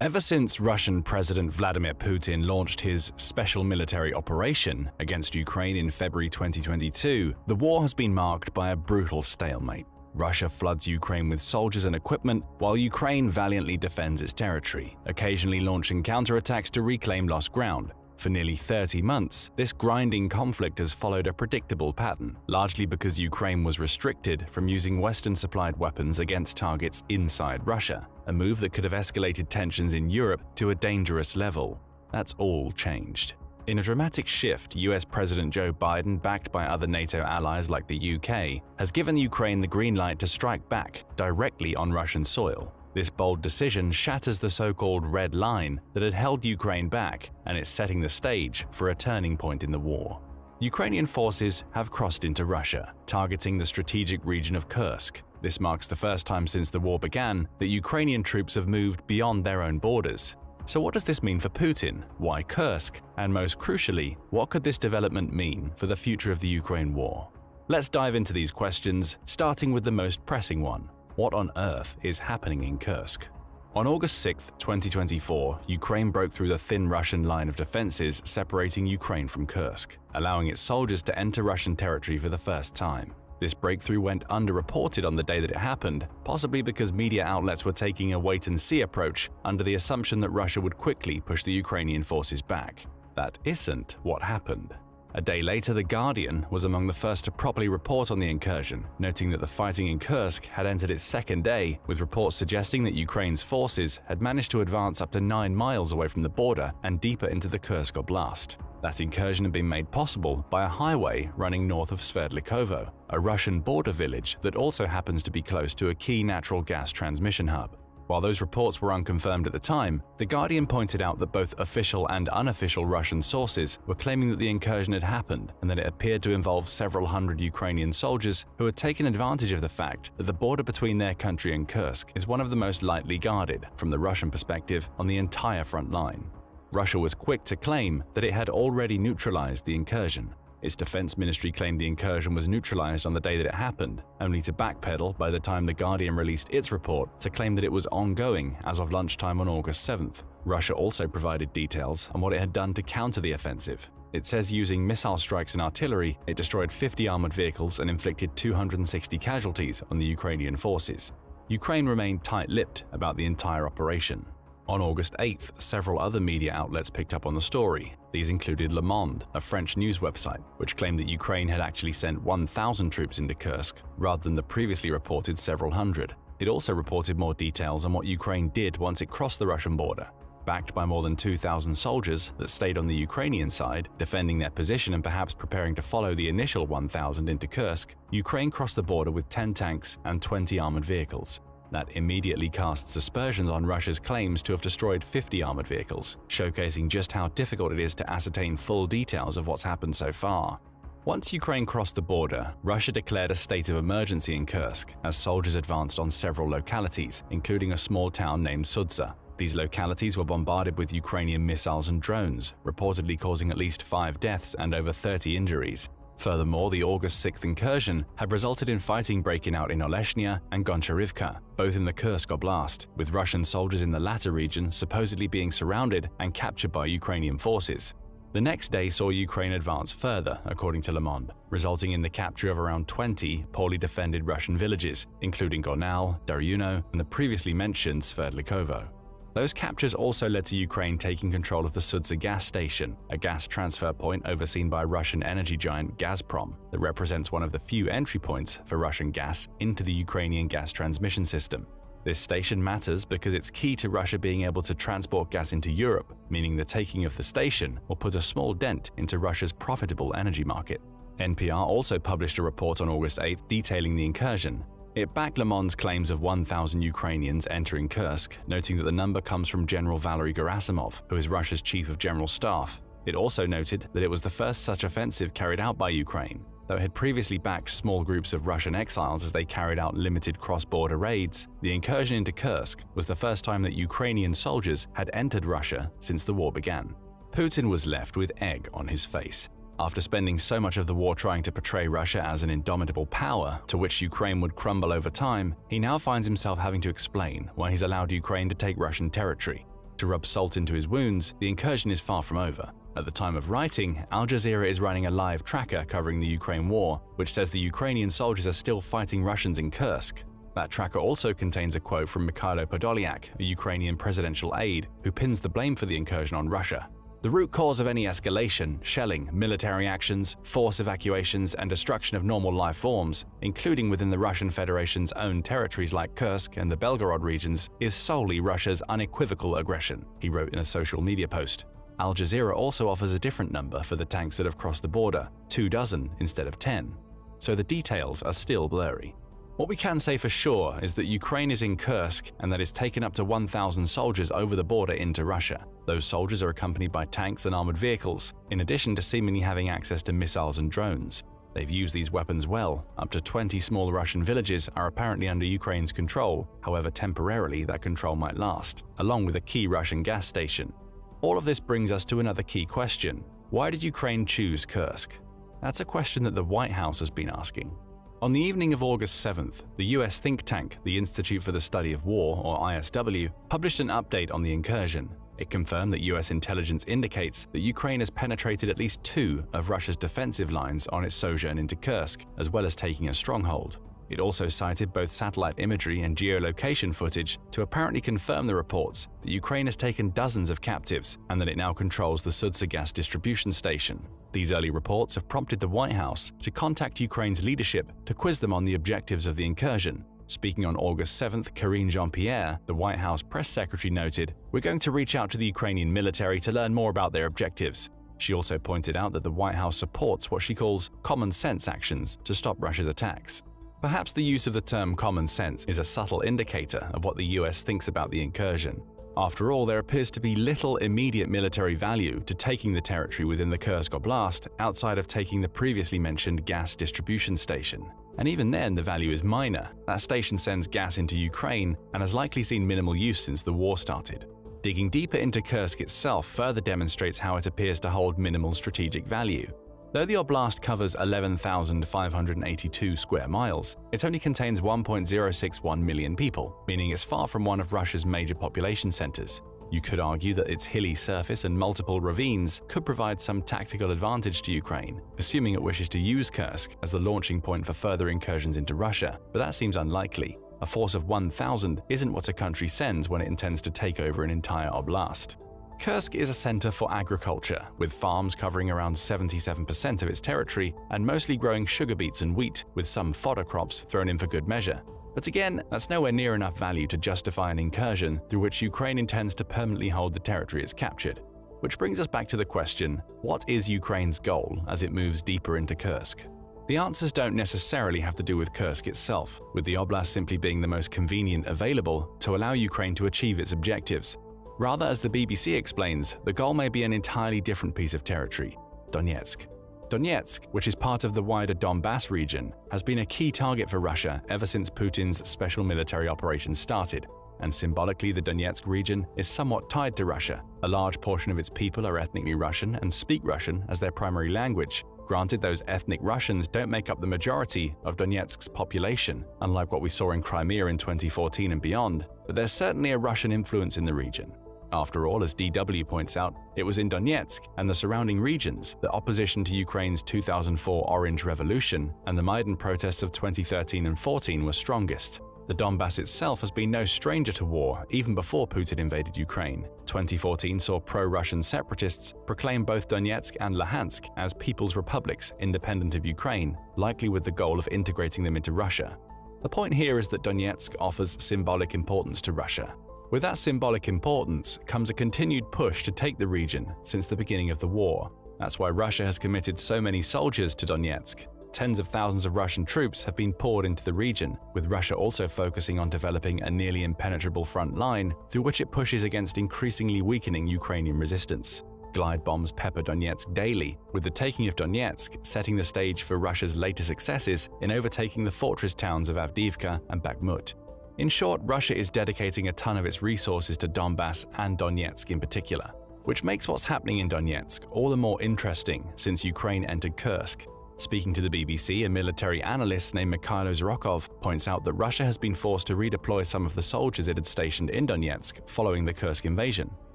Ever since Russian President Vladimir Putin launched his special military operation against Ukraine in February 2022, the war has been marked by a brutal stalemate. Russia floods Ukraine with soldiers and equipment, while Ukraine valiantly defends its territory, occasionally launching counterattacks to reclaim lost ground. For nearly 30 months, this grinding conflict has followed a predictable pattern, largely because Ukraine was restricted from using Western-supplied weapons against targets inside Russia, a move that could have escalated tensions in Europe to a dangerous level. That's all changed. In a dramatic shift, US President Joe Biden, backed by other NATO allies like the UK, has given Ukraine the green light to strike back directly on Russian soil. This bold decision shatters the so-called red line that had held Ukraine back, and it's setting the stage for a turning point in the war. Ukrainian forces have crossed into Russia, targeting the strategic region of Kursk. This marks the first time since the war began that Ukrainian troops have moved beyond their own borders. So what does this mean for Putin? Why Kursk? And most crucially, what could this development mean for the future of the Ukraine war? Let's dive into these questions, starting with the most pressing one. What on earth is happening in Kursk? On August 6, 2024, Ukraine broke through the thin Russian line of defenses separating Ukraine from Kursk, allowing its soldiers to enter Russian territory for the first time. This breakthrough went underreported on the day that it happened, possibly because media outlets were taking a wait-and-see approach under the assumption that Russia would quickly push the Ukrainian forces back. That isn't what happened. A day later, The Guardian was among the first to properly report on the incursion, noting that the fighting in Kursk had entered its second day, with reports suggesting that Ukraine's forces had managed to advance up to 9 miles away from the border and deeper into the Kursk Oblast. That incursion had been made possible by a highway running north of Sverdlikovo, a Russian border village that also happens to be close to a key natural gas transmission hub. While those reports were unconfirmed at the time, The Guardian pointed out that both official and unofficial Russian sources were claiming that the incursion had happened and that it appeared to involve several hundred Ukrainian soldiers who had taken advantage of the fact that the border between their country and Kursk is one of the most lightly guarded, from the Russian perspective, on the entire front line. Russia was quick to claim that it had already neutralized the incursion. Its defense ministry claimed the incursion was neutralized on the day that it happened, only to backpedal by the time The Guardian released its report to claim that it was ongoing as of lunchtime on August 7th. Russia also provided details on what it had done to counter the offensive. It says using missile strikes and artillery, it destroyed 50 armored vehicles and inflicted 260 casualties on the Ukrainian forces. Ukraine remained tight-lipped about the entire operation. On August 8th, several other media outlets picked up on the story. These included Le Monde, a French news website, which claimed that Ukraine had actually sent 1,000 troops into Kursk, rather than the previously reported several hundred. It also reported more details on what Ukraine did once it crossed the Russian border. Backed by more than 2,000 soldiers that stayed on the Ukrainian side, defending their position and perhaps preparing to follow the initial 1,000 into Kursk, Ukraine crossed the border with 10 tanks and 20 armored vehicles. That immediately casts aspersions on Russia's claims to have destroyed 50 armored vehicles, showcasing just how difficult it is to ascertain full details of what's happened so far. Once Ukraine crossed the border, Russia declared a state of emergency in Kursk as soldiers advanced on several localities, including a small town named Sudza. These localities were bombarded with Ukrainian missiles and drones, reportedly causing at least 5 deaths and over 30 injuries. Furthermore, the August 6th incursion had resulted in fighting breaking out in Oleshnya and Goncharivka, both in the Kursk Oblast, with Russian soldiers in the latter region supposedly being surrounded and captured by Ukrainian forces. The next day saw Ukraine advance further, according to Le Monde, resulting in the capture of around 20 poorly defended Russian villages, including Gornal, Daryuno, and the previously mentioned Sverdlikovo. Those captures also led to Ukraine taking control of the Sudza gas station, a gas transfer point overseen by Russian energy giant Gazprom that represents one of the few entry points for Russian gas into the Ukrainian gas transmission system. This station matters because it's key to Russia being able to transport gas into Europe, meaning the taking of the station will put a small dent into Russia's profitable energy market. NPR also published a report on August 8th detailing the incursion. It backed Le Monde's claims of 1,000 Ukrainians entering Kursk, noting that the number comes from General Valery Gerasimov, who is Russia's chief of general staff. It also noted that it was the first such offensive carried out by Ukraine. Though it had previously backed small groups of Russian exiles as they carried out limited cross-border raids, the incursion into Kursk was the first time that Ukrainian soldiers had entered Russia since the war began. Putin was left with egg on his face. After spending so much of the war trying to portray Russia as an indomitable power to which Ukraine would crumble over time, he now finds himself having to explain why he's allowed Ukraine to take Russian territory. To rub salt into his wounds, the incursion is far from over. At the time of writing, Al Jazeera is running a live tracker covering the Ukraine war, which says the Ukrainian soldiers are still fighting Russians in Kursk. That tracker also contains a quote from Mikhailo Podolyak, a Ukrainian presidential aide, who pins the blame for the incursion on Russia. The root cause of any escalation, shelling, military actions, forced evacuations, and destruction of normal life forms, including within the Russian Federation's own territories like Kursk and the Belgorod regions, is solely Russia's unequivocal aggression, he wrote in a social media post. Al Jazeera also offers a different number for the tanks that have crossed the border, 24 instead of 10. So the details are still blurry. What we can say for sure is that Ukraine is in Kursk and that it's taken up to 1,000 soldiers over the border into Russia. Those soldiers are accompanied by tanks and armored vehicles, in addition to seemingly having access to missiles and drones. They've used these weapons well. Up to 20 small Russian villages are apparently under Ukraine's control, however temporarily that control might last, along with a key Russian gas station. All of this brings us to another key question. Why did Ukraine choose Kursk? That's a question that the White House has been asking. On the evening of August 7th, the US think tank, the Institute for the Study of War, or ISW, published an update on the incursion. It confirmed that US intelligence indicates that Ukraine has penetrated at least 2 of Russia's defensive lines on its sojourn into Kursk, as well as taking a stronghold. It also cited both satellite imagery and geolocation footage to apparently confirm the reports that Ukraine has taken dozens of captives and that it now controls the Sudza gas distribution station. These early reports have prompted the White House to contact Ukraine's leadership to quiz them on the objectives of the incursion. Speaking on August 7th, Karine Jean-Pierre, the White House press secretary, noted, "We're going to reach out to the Ukrainian military to learn more about their objectives." She also pointed out that the White House supports what she calls common sense actions to stop Russia's attacks. Perhaps the use of the term common sense is a subtle indicator of what the US thinks about the incursion. After all, there appears to be little immediate military value to taking the territory within the Kursk Oblast outside of taking the previously mentioned gas distribution station. And even then, the value is minor. That station sends gas into Ukraine and has likely seen minimal use since the war started. Digging deeper into Kursk itself further demonstrates how it appears to hold minimal strategic value. Though the oblast covers 11,582 square miles, it only contains 1.061 million people, meaning it's far from one of Russia's major population centers. You could argue that its hilly surface and multiple ravines could provide some tactical advantage to Ukraine, assuming it wishes to use Kursk as the launching point for further incursions into Russia, but that seems unlikely. A force of 1,000 isn't what a country sends when it intends to take over an entire oblast. Kursk is a center for agriculture, with farms covering around 77% of its territory and mostly growing sugar beets and wheat, with some fodder crops thrown in for good measure. But again, that's nowhere near enough value to justify an incursion through which Ukraine intends to permanently hold the territory it's captured. Which brings us back to the question, what is Ukraine's goal as it moves deeper into Kursk? The answers don't necessarily have to do with Kursk itself, with the oblast simply being the most convenient available to allow Ukraine to achieve its objectives. Rather, as the BBC explains, the goal may be an entirely different piece of territory, Donetsk. Donetsk, which is part of the wider Donbass region, has been a key target for Russia ever since Putin's special military operations started, and symbolically the Donetsk region is somewhat tied to Russia. A large portion of its people are ethnically Russian and speak Russian as their primary language. Granted, those ethnic Russians don't make up the majority of Donetsk's population, unlike what we saw in Crimea in 2014 and beyond, but there's certainly a Russian influence in the region. After all, as DW points out, it was in Donetsk and the surrounding regions that opposition to Ukraine's 2004 Orange Revolution and the Maidan protests of 2013 and 14 were strongest. The Donbass itself has been no stranger to war even before Putin invaded Ukraine. 2014 saw pro-Russian separatists proclaim both Donetsk and Luhansk as people's republics independent of Ukraine, likely with the goal of integrating them into Russia. The point here is that Donetsk offers symbolic importance to Russia. With that symbolic importance comes a continued push to take the region since the beginning of the war. That's why Russia has committed so many soldiers to Donetsk. Tens of thousands of Russian troops have been poured into the region, with Russia also focusing on developing a nearly impenetrable front line through which it pushes against increasingly weakening Ukrainian resistance. Glide bombs pepper Donetsk daily, with the taking of Donetsk setting the stage for Russia's later successes in overtaking the fortress towns of Avdiivka and Bakhmut. In short, Russia is dedicating a ton of its resources to Donbass and Donetsk in particular, which makes what's happening in Donetsk all the more interesting since Ukraine entered Kursk. Speaking to the BBC, a military analyst named Mikhailo Zhirokov points out that Russia has been forced to redeploy some of the soldiers it had stationed in Donetsk following the Kursk invasion.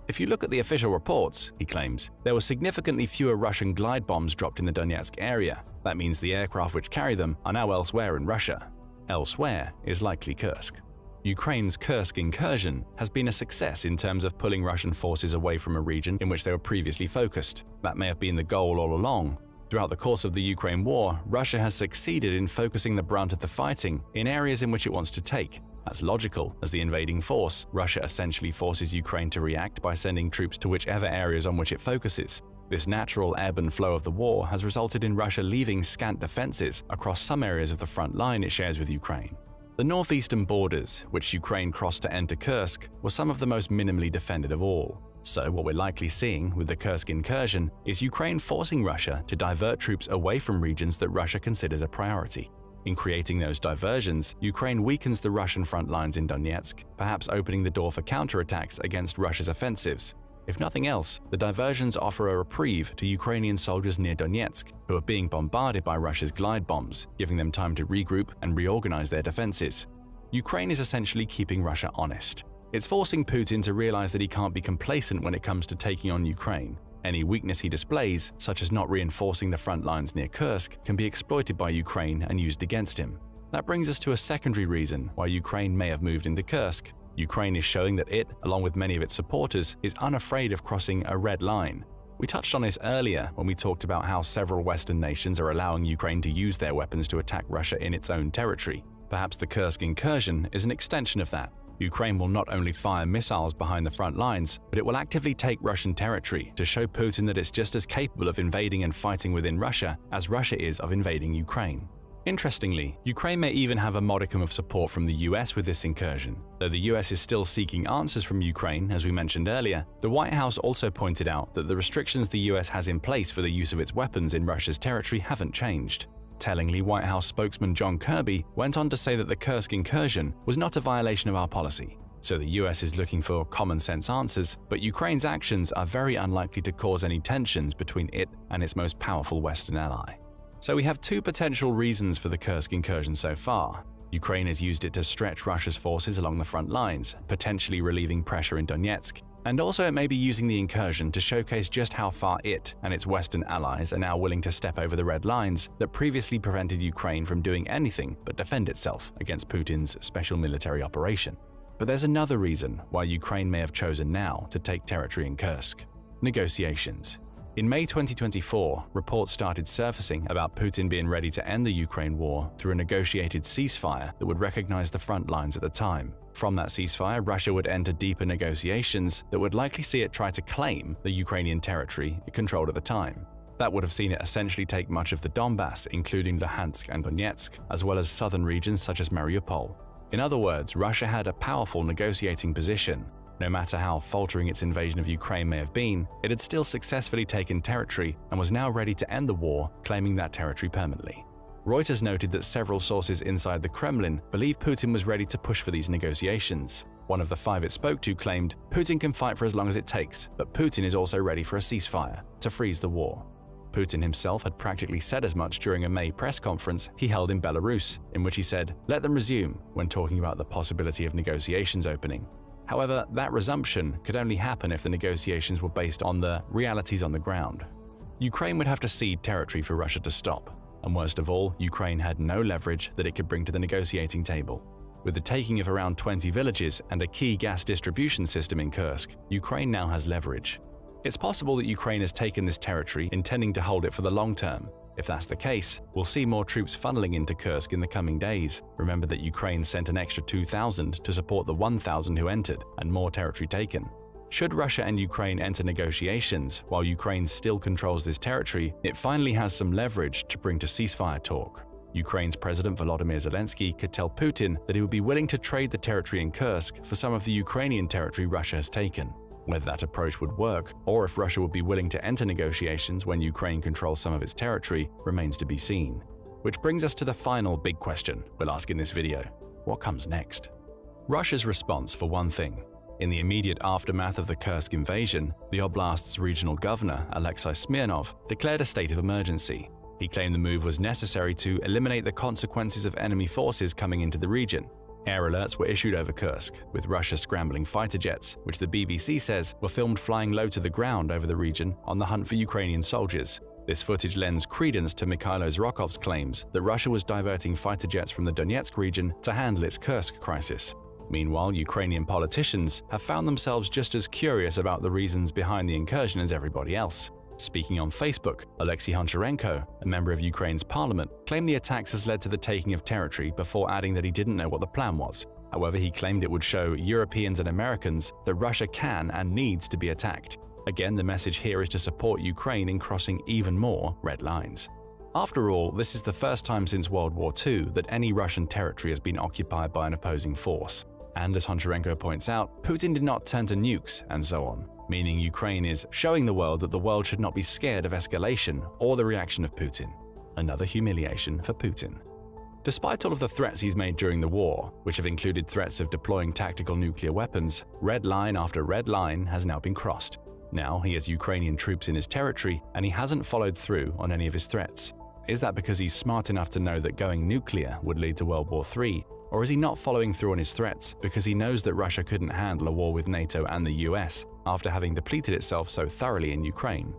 If you look at the official reports, he claims, there were significantly fewer Russian glide bombs dropped in the Donetsk area. That means the aircraft which carry them are now elsewhere in Russia. Elsewhere is likely Kursk. Ukraine's Kursk incursion has been a success in terms of pulling Russian forces away from a region in which they were previously focused. That may have been the goal all along. Throughout the course of the Ukraine war, Russia has succeeded in focusing the brunt of the fighting in areas in which it wants to take. That's logical, as the invading force, Russia essentially forces Ukraine to react by sending troops to whichever areas on which it focuses. This natural ebb and flow of the war has resulted in Russia leaving scant defenses across some areas of the front line it shares with Ukraine. The northeastern borders, which Ukraine crossed to enter Kursk, were some of the most minimally defended of all. So what we're likely seeing with the Kursk incursion is Ukraine forcing Russia to divert troops away from regions that Russia considers a priority. In creating those diversions, Ukraine weakens the Russian front lines in Donetsk, perhaps opening the door for counterattacks against Russia's offensives. If nothing else, the diversions offer a reprieve to Ukrainian soldiers near Donetsk, who are being bombarded by Russia's glide bombs, giving them time to regroup and reorganize their defenses. Ukraine is essentially keeping Russia honest. It's forcing Putin to realize that he can't be complacent when it comes to taking on Ukraine. Any weakness he displays, such as not reinforcing the front lines near Kursk, can be exploited by Ukraine and used against him. That brings us to a secondary reason why Ukraine may have moved into Kursk. Ukraine is showing that it, along with many of its supporters, is unafraid of crossing a red line. We touched on this earlier when we talked about how several Western nations are allowing Ukraine to use their weapons to attack Russia in its own territory. Perhaps the Kursk incursion is an extension of that. Ukraine will not only fire missiles behind the front lines, but it will actively take Russian territory to show Putin that it's just as capable of invading and fighting within Russia as Russia is of invading Ukraine. Interestingly, Ukraine may even have a modicum of support from the US with this incursion. Though the US is still seeking answers from Ukraine, as we mentioned earlier, the White House also pointed out that the restrictions the US has in place for the use of its weapons in Russia's territory haven't changed. Tellingly, White House spokesman John Kirby went on to say that the Kursk incursion was not a violation of our policy. So the US is looking for common-sense answers, but Ukraine's actions are very unlikely to cause any tensions between it and its most powerful Western ally. So we have two potential reasons for the Kursk incursion so far. Ukraine has used it to stretch Russia's forces along the front lines, potentially relieving pressure in Donetsk. And also it may be using the incursion to showcase just how far it and its Western allies are now willing to step over the red lines that previously prevented Ukraine from doing anything but defend itself against Putin's special military operation. But there's another reason why Ukraine may have chosen now to take territory in Kursk: negotiations. In May 2024, reports started surfacing about Putin being ready to end the Ukraine war through a negotiated ceasefire that would recognize the front lines at the time. From that ceasefire, Russia would enter deeper negotiations that would likely see it try to claim the Ukrainian territory it controlled at the time. That would have seen it essentially take much of the Donbass, including Luhansk and Donetsk, as well as southern regions such as Mariupol. In other words, Russia had a powerful negotiating position. No matter how faltering its invasion of Ukraine may have been, it had still successfully taken territory and was now ready to end the war, claiming that territory permanently. Reuters noted that several sources inside the Kremlin believe Putin was ready to push for these negotiations. One of the five it spoke to claimed, "Putin can fight for as long as it takes, but Putin is also ready for a ceasefire, to freeze the war." Putin himself had practically said as much during a May press conference he held in Belarus, in which he said, "Let them resume," when talking about the possibility of negotiations opening. However, that resumption could only happen if the negotiations were based on the realities on the ground. Ukraine would have to cede territory for Russia to stop. And worst of all, Ukraine had no leverage that it could bring to the negotiating table. With the taking of around 20 villages and a key gas distribution system in Kursk, Ukraine now has leverage. It's possible that Ukraine has taken this territory intending to hold it for the long term. If that's the case, we'll see more troops funneling into Kursk in the coming days. Remember that Ukraine sent an extra 2,000 to support the 1,000 who entered, and more territory taken. Should Russia and Ukraine enter negotiations while Ukraine still controls this territory, it finally has some leverage to bring to ceasefire talk. Ukraine's President Volodymyr Zelensky could tell Putin that he would be willing to trade the territory in Kursk for some of the Ukrainian territory Russia has taken. Whether that approach would work, or if Russia would be willing to enter negotiations when Ukraine controls some of its territory, remains to be seen. Which brings us to the final big question we'll ask in this video: what comes next? Russia's response, for one thing. In the immediate aftermath of the Kursk invasion, the oblast's regional governor, Alexei Smirnov, declared a state of emergency. He claimed the move was necessary to eliminate the consequences of enemy forces coming into the region. Air alerts were issued over Kursk, with Russia scrambling fighter jets, which the BBC says were filmed flying low to the ground over the region on the hunt for Ukrainian soldiers. This footage lends credence to Mikhailo Zhrokov's claims that Russia was diverting fighter jets from the Donetsk region to handle its Kursk crisis. Meanwhile, Ukrainian politicians have found themselves just as curious about the reasons behind the incursion as everybody else. Speaking on Facebook, Alexei Honcharенko, a member of Ukraine's parliament, claimed the attacks has led to the taking of territory before adding that he didn't know what the plan was. However, he claimed it would show Europeans and Americans that Russia can and needs to be attacked. Again, the message here is to support Ukraine in crossing even more red lines. After all, this is the first time since World War II that any Russian territory has been occupied by an opposing force. And as Honcharенko points out, Putin did not turn to nukes and so on, meaning Ukraine is showing the world that the world should not be scared of escalation or the reaction of Putin. Another humiliation for Putin. Despite all of the threats he's made during the war, which have included threats of deploying tactical nuclear weapons, red line after red line has now been crossed. Now he has Ukrainian troops in his territory and he hasn't followed through on any of his threats. Is that because he's smart enough to know that going nuclear would lead to World War III? Or is he not following through on his threats because he knows that Russia couldn't handle a war with NATO and the US after having depleted itself so thoroughly in Ukraine?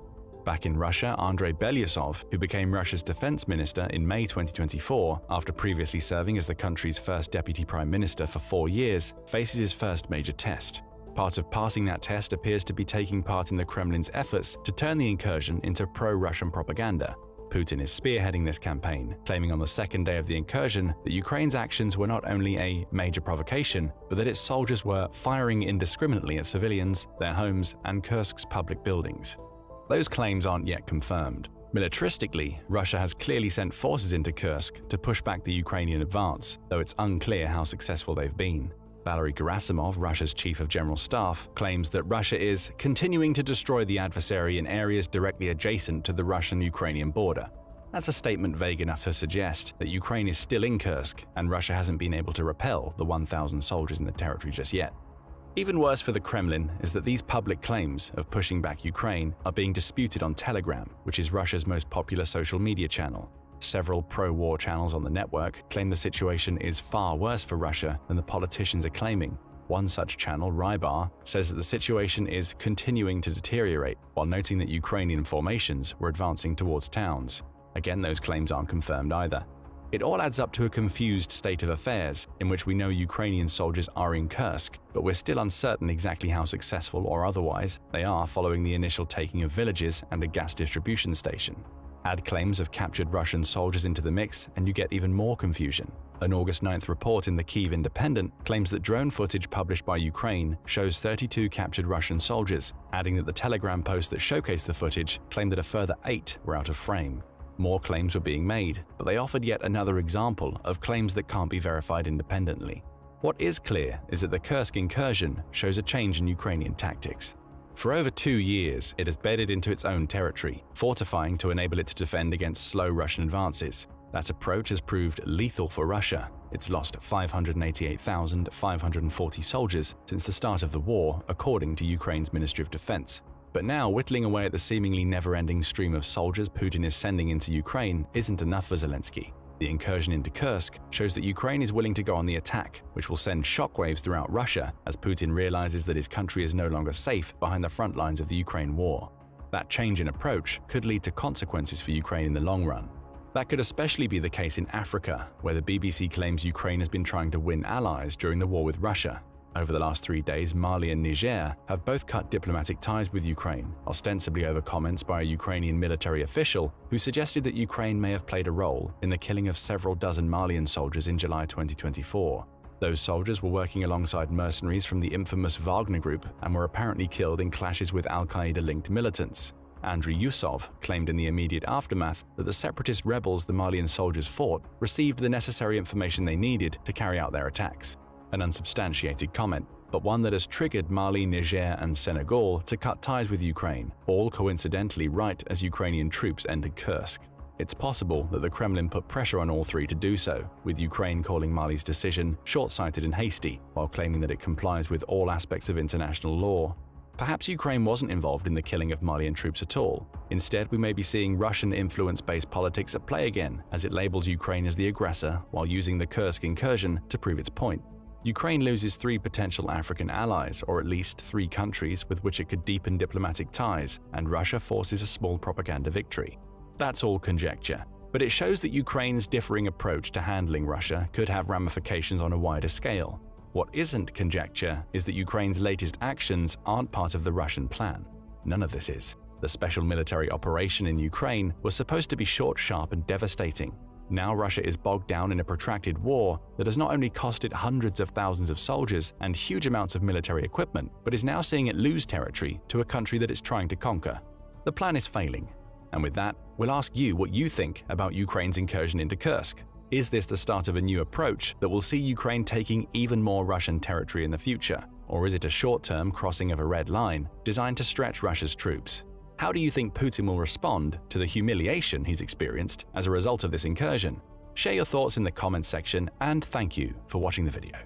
Back in Russia, Andrei Belyusov, who became Russia's defense minister in May 2024 after previously serving as the country's first deputy prime minister for 4 years, faces his first major test. Part of passing that test appears to be taking part in the Kremlin's efforts to turn the incursion into pro-Russian propaganda. Putin is spearheading this campaign, claiming on the second day of the incursion that Ukraine's actions were not only a major provocation, but that its soldiers were firing indiscriminately at civilians, their homes, and Kursk's public buildings. Those claims aren't yet confirmed. Militaristically, Russia has clearly sent forces into Kursk to push back the Ukrainian advance, though it's unclear how successful they've been. Valery Gerasimov, Russia's chief of general staff, claims that Russia is continuing to destroy the adversary in areas directly adjacent to the Russian-Ukrainian border. That's a statement vague enough to suggest that Ukraine is still in Kursk and Russia hasn't been able to repel the 1,000 soldiers in the territory just yet. Even worse for the Kremlin is that these public claims of pushing back Ukraine are being disputed on Telegram, which is Russia's most popular social media channel. Several pro-war channels on the network claim the situation is far worse for Russia than the politicians are claiming. One such channel, Rybar, says that the situation is continuing to deteriorate, while noting that Ukrainian formations were advancing towards towns. Again, those claims aren't confirmed either. It all adds up to a confused state of affairs, in which we know Ukrainian soldiers are in Kursk, but we're still uncertain exactly how successful or otherwise they are following the initial taking of villages and a gas distribution station. Add claims of captured Russian soldiers into the mix and you get even more confusion. An August 9th report in the Kyiv Independent claims that drone footage published by Ukraine shows 32 captured Russian soldiers, adding that the Telegram post that showcased the footage claimed that a further 8 were out of frame. More claims were being made, but they offered yet another example of claims that can't be verified independently. What is clear is that the Kursk incursion shows a change in Ukrainian tactics. For over 2 years, it has bedded into its own territory, fortifying to enable it to defend against slow Russian advances. That approach has proved lethal for Russia. It's lost 588,540 soldiers since the start of the war, according to Ukraine's Ministry of Defense. But now, whittling away at the seemingly never-ending stream of soldiers Putin is sending into Ukraine isn't enough for Zelensky. The incursion into Kursk shows that Ukraine is willing to go on the attack, which will send shockwaves throughout Russia as Putin realizes that his country is no longer safe behind the front lines of the Ukraine war. That change in approach could lead to consequences for Ukraine in the long run. That could especially be the case in Africa, where the BBC claims Ukraine has been trying to win allies during the war with Russia. Over the last 3 days, Mali and Niger have both cut diplomatic ties with Ukraine, ostensibly over comments by a Ukrainian military official who suggested that Ukraine may have played a role in the killing of several dozen Malian soldiers in July 2024. Those soldiers were working alongside mercenaries from the infamous Wagner Group and were apparently killed in clashes with al-Qaeda-linked militants. Andriy Yusov claimed in the immediate aftermath that the separatist rebels the Malian soldiers fought received the necessary information they needed to carry out their attacks. An unsubstantiated comment, but one that has triggered Mali, Niger, and Senegal to cut ties with Ukraine, all coincidentally right as Ukrainian troops entered Kursk. It's possible that the Kremlin put pressure on all three to do so, with Ukraine calling Mali's decision short-sighted and hasty, while claiming that it complies with all aspects of international law. Perhaps Ukraine wasn't involved in the killing of Malian troops at all. Instead, we may be seeing Russian influence-based politics at play again, as it labels Ukraine as the aggressor while using the Kursk incursion to prove its point. Ukraine loses 3 potential African allies, or at least 3 countries with which it could deepen diplomatic ties, and Russia forces a small propaganda victory. That's all conjecture, but it shows that Ukraine's differing approach to handling Russia could have ramifications on a wider scale. What isn't conjecture is that Ukraine's latest actions aren't part of the Russian plan. None of this is. The special military operation in Ukraine was supposed to be short, sharp, and devastating. Now Russia is bogged down in a protracted war that has not only cost it hundreds of thousands of soldiers and huge amounts of military equipment, but is now seeing it lose territory to a country that it's trying to conquer. The plan is failing. And with that, we'll ask you what you think about Ukraine's incursion into Kursk. Is this the start of a new approach that will see Ukraine taking even more Russian territory in the future? Or is it a short-term crossing of a red line designed to stretch Russia's troops? How do you think Putin will respond to the humiliation he's experienced as a result of this incursion? Share your thoughts in the comments section, and thank you for watching the video.